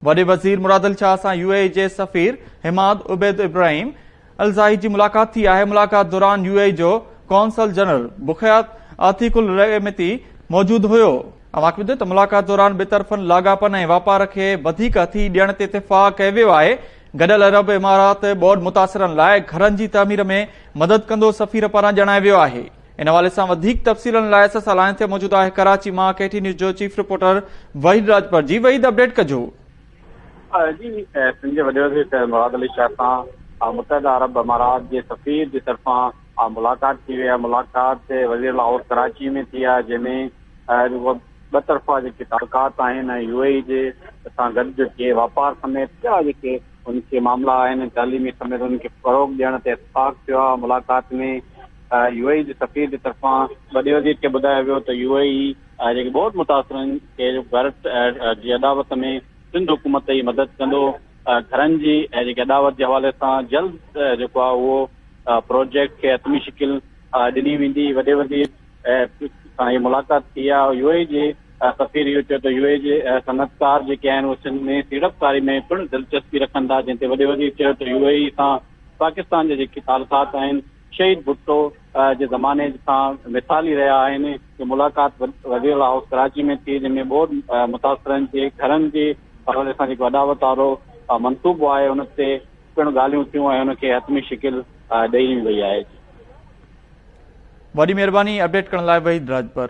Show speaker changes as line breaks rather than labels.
वॾे वज़ीर मुरादल शाह सां यूएई जे सफ़ीर हिमाद उबैद इब्राहिम अलज़ाई जी मुलाक़ात थी आहे। मुलाक़ात दौरान यूएई जो कौंसल जनरल बुख़यात आतिकुल रहमती मौजूद हुयो। अवांखे ॿुधो त मुलाक़ात दौरान ॿितरफ़नि लाॻापन ऐं वापार खे वधीक हथी ॾियण ते इत्तेफ़ाक़ कयो वियो आहे। गॾियल अरब इमारात ॿोॾि मुतासिरनि लाइ घरनि जी तमीर में मदद कंदो सफ़ीर पारां ॼणायो वियो आहे। इन हवाले सां वधीक तफ़सीलनि लाइ असां सां लाइन ते मौजूद आहे कराची मां केटी न्यूज़ जो चीफ रिपोर्टर वहीद राजपर जी। वहीद, अपडेट कजो।
जी, सिंध जे वॾे वज़ीर मुरादल शाह सां मुतहदा अरब अमारात जे सफ़ीर जी तरफ़ां मुलाक़ात थी वई आहे। मुलाक़ात वज़ीर लाहौर कराची में थी आहे, जंहिंमें ॿ तरफ़ा जेके तालुकात आहिनि यूएई जे सां गॾु जेके वापार समेत ॿिया जेके उनखे मामला आहिनि तालीमी समेत उनखे फ़रोग़ ॾियण ते इत्तेफ़ाक़ थियो आहे। मुलाक़ात में यूएई जे सफ़ीर जी तरफ़ां वॾे वज़ीर खे ॿुधायो वियो त यूएई जेके ॿोॾि मुतासिरनि खे घर जी अदावत में सिंध हुकूमत जी मदद कंदो। घरनि जी जेके अदावत जे हवाले सां जल्द जेको आहे उहो प्रोजेक्ट खे हतमी शिकिल ॾिनी वेंदी। वॾे वज़ीर सां इहा मुलाक़ात थी आहे। यूएई जे सफ़ीर इहो चयो त यूएई जे सनअतकार जेके आहिनि उहे सिंध में सीड़पकारी में पिणु दिलचस्पी रखनि था, जंहिं ते वॾे वज़ीर चयो त यूएई सां पाकिस्तान जे जेके तालुकात आहिनि शहीद भुट्टो जे ज़माने सां मिसाली रहिया आहिनि। मुलाक़ात वज़ीर लाहौर कराची में थी, जंहिंमें ॿोॾि मुतासिरनि जे घरनि जे हवाले सां जेको अदावत वारो मंसूबो आहे उन ते पिणु ॻाल्हियूं थियूं ऐं हुनखे हतमी शिकिल ॾेई वई आहे।
वॾी महिरबानी अपडेट करण लाइ वहीद राजपर।